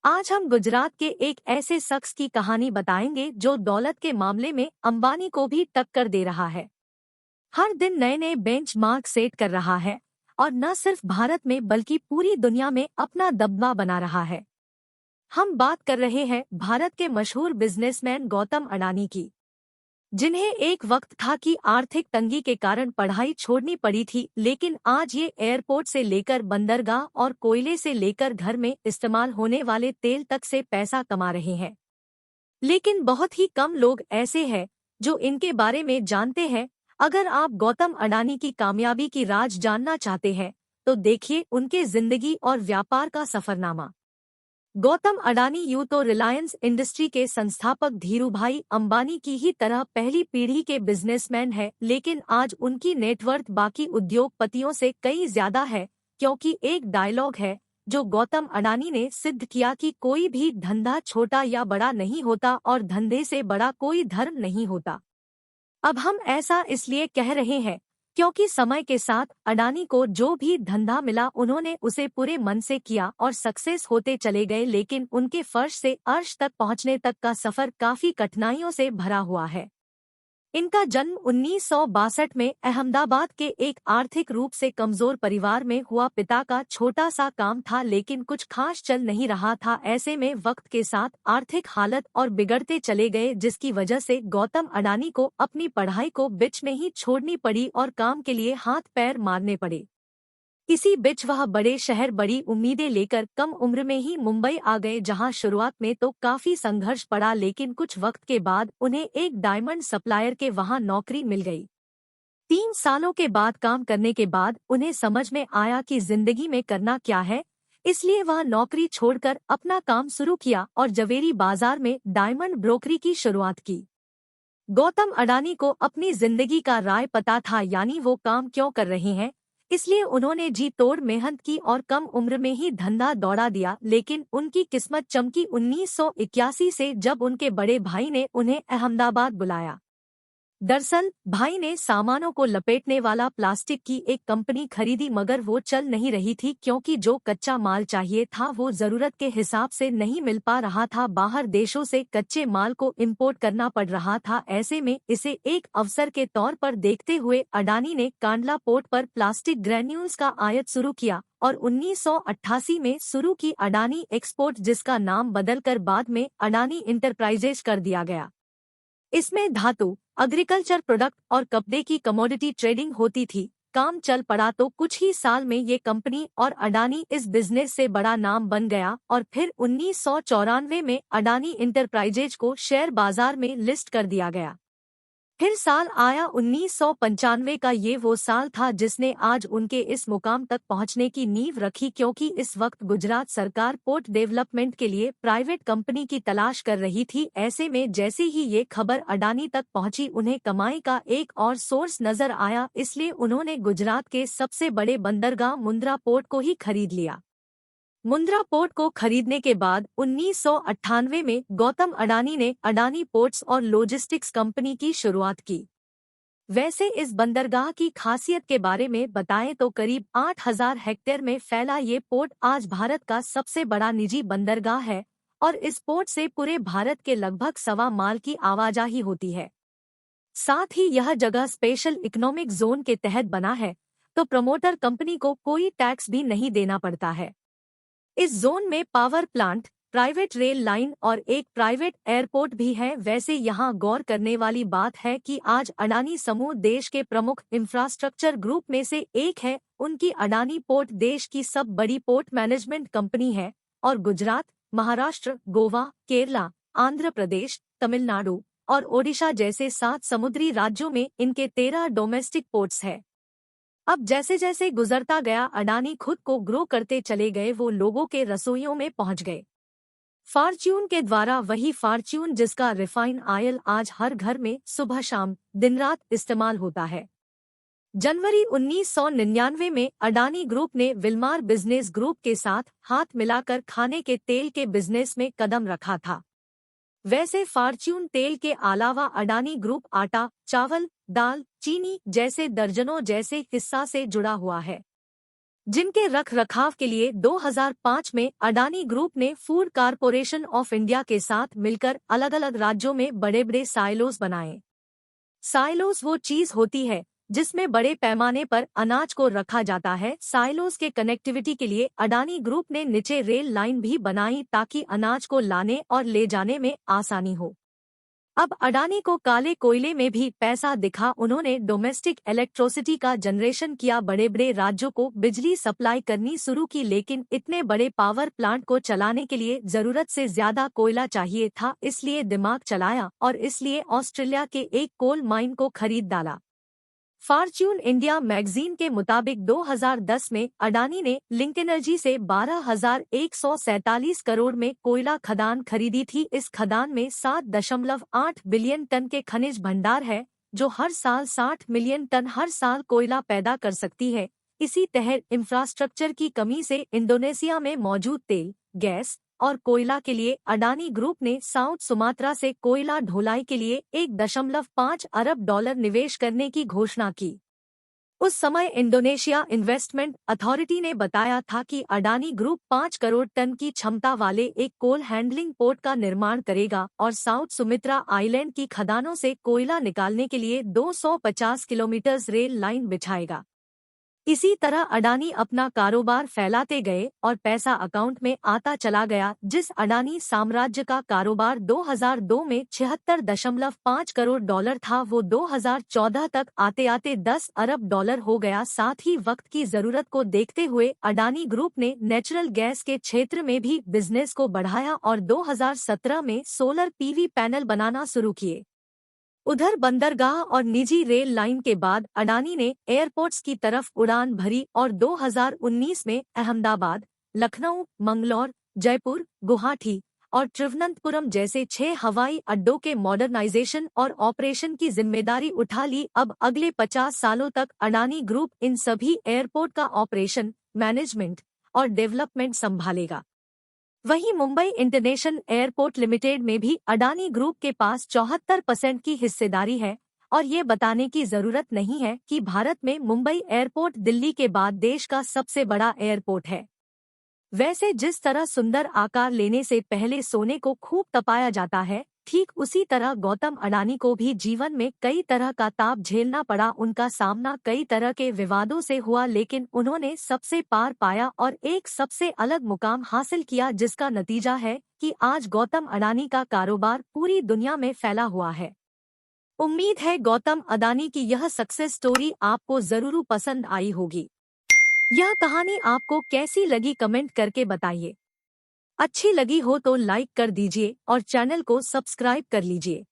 आज हम गुजरात के एक ऐसे शख्स की कहानी बताएंगे जो दौलत के मामले में अंबानी को भी टक्कर दे रहा है। हर दिन नए नए बेंचमार्क सेट कर रहा है और न सिर्फ भारत में बल्कि पूरी दुनिया में अपना दबदबा बना रहा है। हम बात कर रहे हैं भारत के मशहूर बिजनेसमैन गौतम अडानी की, जिन्हें एक वक्त था कि आर्थिक तंगी के कारण पढ़ाई छोड़नी पड़ी थी, लेकिन आज ये एयरपोर्ट से लेकर बंदरगाह और कोयले से लेकर घर में इस्तेमाल होने वाले तेल तक से पैसा कमा रहे हैं। लेकिन बहुत ही कम लोग ऐसे हैं जो इनके बारे में जानते हैं। अगर आप गौतम अडानी की कामयाबी की राज जानना चाहते हैं तो देखिए उनके जिंदगी और व्यापार का सफरनामा। गौतम अडानी यूं तो रिलायंस इंडस्ट्री के संस्थापक धीरूभाई अंबानी की ही तरह पहली पीढ़ी के बिजनेसमैन है, लेकिन आज उनकी नेटवर्थ बाकी उद्योगपतियों से कई ज्यादा है, क्योंकि एक डायलॉग है जो गौतम अडानी ने सिद्ध किया कि कोई भी धंधा छोटा या बड़ा नहीं होता और धंधे से बड़ा कोई धर्म नहीं होता। अब हम ऐसा इसलिए कह रहे हैं क्योंकि समय के साथ अडानी को जो भी धंधा मिला उन्होंने उसे पूरे मन से किया और सक्सेस होते चले गए, लेकिन उनके फर्श से अर्श तक पहुंचने तक का सफर काफी कठिनाइयों से भरा हुआ है। इनका जन्म 1962 में अहमदाबाद के एक आर्थिक रूप से कमजोर परिवार में हुआ। पिता का छोटा सा काम था लेकिन कुछ खास चल नहीं रहा था। ऐसे में वक्त के साथ आर्थिक हालत और बिगड़ते चले गए, जिसकी वजह से गौतम अडानी को अपनी पढ़ाई को बीच में ही छोड़नी पड़ी और काम के लिए हाथ पैर मारने पड़े। इसी बीच वह बड़े शहर बड़ी उम्मीदें लेकर कम उम्र में ही मुंबई आ गए, जहां शुरुआत में तो काफी संघर्ष पड़ा, लेकिन कुछ वक्त के बाद उन्हें एक डायमंड सप्लायर के वहां नौकरी मिल गई। 3 सालों के बाद काम करने के बाद उन्हें समझ में आया कि जिंदगी में करना क्या है, इसलिए वह नौकरी छोड़कर अपना काम शुरू किया और जवेरी बाजार में डायमंड ब्रोकरी की शुरुआत की। गौतम अडानी को अपनी जिंदगी का राय पता था, यानी वो काम क्यों कर रहे हैं, इसलिए उन्होंने जी तोड़ मेहनत की और कम उम्र में ही धंधा दौड़ा दिया। लेकिन उनकी किस्मत चमकी 1981 से, जब उनके बड़े भाई ने उन्हें अहमदाबाद बुलाया। दरअसल भाई ने सामानों को लपेटने वाला प्लास्टिक की एक कंपनी खरीदी, मगर वो चल नहीं रही थी क्योंकि जो कच्चा माल चाहिए था वो जरूरत के हिसाब से नहीं मिल पा रहा था। बाहर देशों से कच्चे माल को इंपोर्ट करना पड़ रहा था। ऐसे में इसे एक अवसर के तौर पर देखते हुए अडानी ने कांडला पोर्ट पर प्लास्टिक ग्रैन्यूल्स का आयात शुरू किया और 1988 में शुरू की अडानी एक्सपोर्ट, जिसका नाम बदलकर बाद में अडानी इंटरप्राइजेज कर दिया गया। इसमें धातु, एग्रीकल्चर प्रोडक्ट और कपड़े की कमोडिटी ट्रेडिंग होती थी। काम चल पड़ा तो कुछ ही साल में ये कंपनी और अडानी इस बिजनेस से बड़ा नाम बन गया और फिर 1994 में अडानी इंटरप्राइजेज को शेयर बाजार में लिस्ट कर दिया गया। फिर साल आया 1995 का। ये वो साल था जिसने आज उनके इस मुकाम तक पहुंचने की नींव रखी, क्योंकि इस वक्त गुजरात सरकार पोर्ट डेवलपमेंट के लिए प्राइवेट कंपनी की तलाश कर रही थी। ऐसे में जैसे ही ये खबर अडानी तक पहुंची, उन्हें कमाई का एक और सोर्स नजर आया, इसलिए उन्होंने गुजरात के सबसे बड़े बंदरगाह मुंद्रा पोर्ट को ही खरीद लिया। मुंद्रा पोर्ट को खरीदने के बाद 1998 में गौतम अडानी ने अडानी पोर्ट्स और लॉजिस्टिक्स कंपनी की शुरुआत की। वैसे इस बंदरगाह की खासियत के बारे में बताएं तो करीब 8000 हेक्टेयर में फैला ये पोर्ट आज भारत का सबसे बड़ा निजी बंदरगाह है और इस पोर्ट से पूरे भारत के लगभग 1.25 माल की आवाजाही होती है। साथ ही यह जगह स्पेशल इकोनॉमिक जोन के तहत बना है, तो प्रमोटर कंपनी को कोई टैक्स भी नहीं देना पड़ता है। इस जोन में power plant, private rail line और एक प्राइवेट एयरपोर्ट भी है। वैसे यहाँ गौर करने वाली बात है कि आज अडानी समूह देश के प्रमुख इंफ्रास्ट्रक्चर ग्रुप में से एक है। उनकी अडानी पोर्ट देश की सब बड़ी पोर्ट मैनेजमेंट कंपनी है और गुजरात, महाराष्ट्र, गोवा, केरला, आंध्र प्रदेश, तमिलनाडु और ओडिशा जैसे 7 समुद्री राज्यों में इनके 13 डोमेस्टिक पोर्ट्स है। अब जैसे जैसे गुजरता गया अडानी खुद को ग्रो करते चले गए, वो लोगों के रसोइयों में पहुंच गए। फॉर्च्यून के द्वारा, वही फॉर्च्यून जिसका रिफाइन ऑयल आज हर घर में सुबह शाम दिन रात इस्तेमाल होता है। जनवरी 1999 में अडानी ग्रुप ने विल्मार बिजनेस ग्रुप के साथ हाथ मिलाकर खाने के तेल के बिजनेस में कदम रखा था। वैसे फॉर्च्यून तेल के अलावा अडानी ग्रुप आटा, चावल, दाल, चीनी जैसे दर्जनों जैसे हिस्सा से जुड़ा हुआ है। जिनके रख रखाव के लिए 2005 में अडानी ग्रुप ने फूड कारपोरेशन ऑफ इंडिया के साथ मिलकर अलग अलग राज्यों में बड़े बड़े साइलोज बनाए। साइलोज वो चीज होती है जिसमें बड़े पैमाने पर अनाज को रखा जाता है। साइलोज के कनेक्टिविटी के लिए अडानी ग्रुप ने नीचे रेल लाइन भी बनाई ताकि अनाज को लाने और ले जाने में आसानी हो। अब अडानी को काले कोयले में भी पैसा दिखा। उन्होंने डोमेस्टिक इलेक्ट्रिसिटी का जनरेशन किया, बड़े बड़े राज्यों को बिजली सप्लाई करनी शुरू की, लेकिन इतने बड़े पावर प्लांट को चलाने के लिए जरूरत से ज्यादा कोयला चाहिए था, इसलिए दिमाग चलाया और इसलिए ऑस्ट्रेलिया के एक कोल माइन को खरीद डाला। फॉर्च्यून इंडिया मैगजीन के मुताबिक 2010 में अडानी ने लिंक एनर्जी से 12,147 करोड़ में कोयला खदान खरीदी थी। इस खदान में 7.8 बिलियन टन के खनिज भंडार है, जो हर साल 60 मिलियन टन हर साल कोयला पैदा कर सकती है। इसी तहत इंफ्रास्ट्रक्चर की कमी से इंडोनेशिया में मौजूद तेल, गैस और कोयला के लिए अडानी ग्रुप ने साउथ सुमात्रा से कोयला ढुलाई के लिए $1.5 अरब निवेश करने की घोषणा की। उस समय इंडोनेशिया इन्वेस्टमेंट अथॉरिटी ने बताया था कि अडानी ग्रुप 5 करोड़ टन की क्षमता वाले एक कोल हैंडलिंग पोर्ट का निर्माण करेगा और साउथ सुमित्रा आइलैंड की खदानों से कोयला निकालने के लिए 250 किलोमीटर रेल लाइन बिछाएगा। इसी तरह अडानी अपना कारोबार फैलाते गए और पैसा अकाउंट में आता चला गया। जिस अडानी साम्राज्य का कारोबार 2002 में $76.5 करोड़ था, वो 2014 तक आते आते $10 अरब हो गया। साथ ही वक्त की जरूरत को देखते हुए अडानी ग्रुप ने नेचुरल गैस के क्षेत्र में भी बिजनेस को बढ़ाया और 2017 में सोलर पीवी पैनल बनाना शुरू किए। उधर बंदरगाह और निजी रेल लाइन के बाद अडानी ने एयरपोर्ट्स की तरफ उड़ान भरी और 2019 में अहमदाबाद, लखनऊ, मंगलौर, जयपुर, गुवाहाटी और त्रिवनंतपुरम जैसे 6 हवाई अड्डों के मॉडर्नाइजेशन और ऑपरेशन की जिम्मेदारी उठा ली। अब अगले 50 सालों तक अडानी ग्रुप इन सभी एयरपोर्ट का ऑपरेशन, मैनेजमेंट और डेवलपमेंट संभालेगा। वहीं मुंबई इंटरनेशनल एयरपोर्ट लिमिटेड में भी अडानी ग्रुप के पास 74% की हिस्सेदारी है और ये बताने की जरूरत नहीं है कि भारत में मुंबई एयरपोर्ट दिल्ली के बाद देश का सबसे बड़ा एयरपोर्ट है। वैसे जिस तरह सुंदर आकार लेने से पहले सोने को खूब तपाया जाता है, ठीक उसी तरह गौतम अडानी को भी जीवन में कई तरह का ताप झेलना पड़ा। उनका सामना कई तरह के विवादों से हुआ, लेकिन उन्होंने सबसे पार पाया और एक सबसे अलग मुकाम हासिल किया, जिसका नतीजा है कि आज गौतम अडानी का कारोबार पूरी दुनिया में फैला हुआ है। उम्मीद है गौतम अडानी की यह सक्सेस स्टोरी आपको जरूर पसंद आई होगी। यह कहानी आपको कैसी लगी कमेंट करके बताइए। अच्छी लगी हो तो लाइक कर दीजिए और चैनल को सब्सक्राइब कर लीजिए।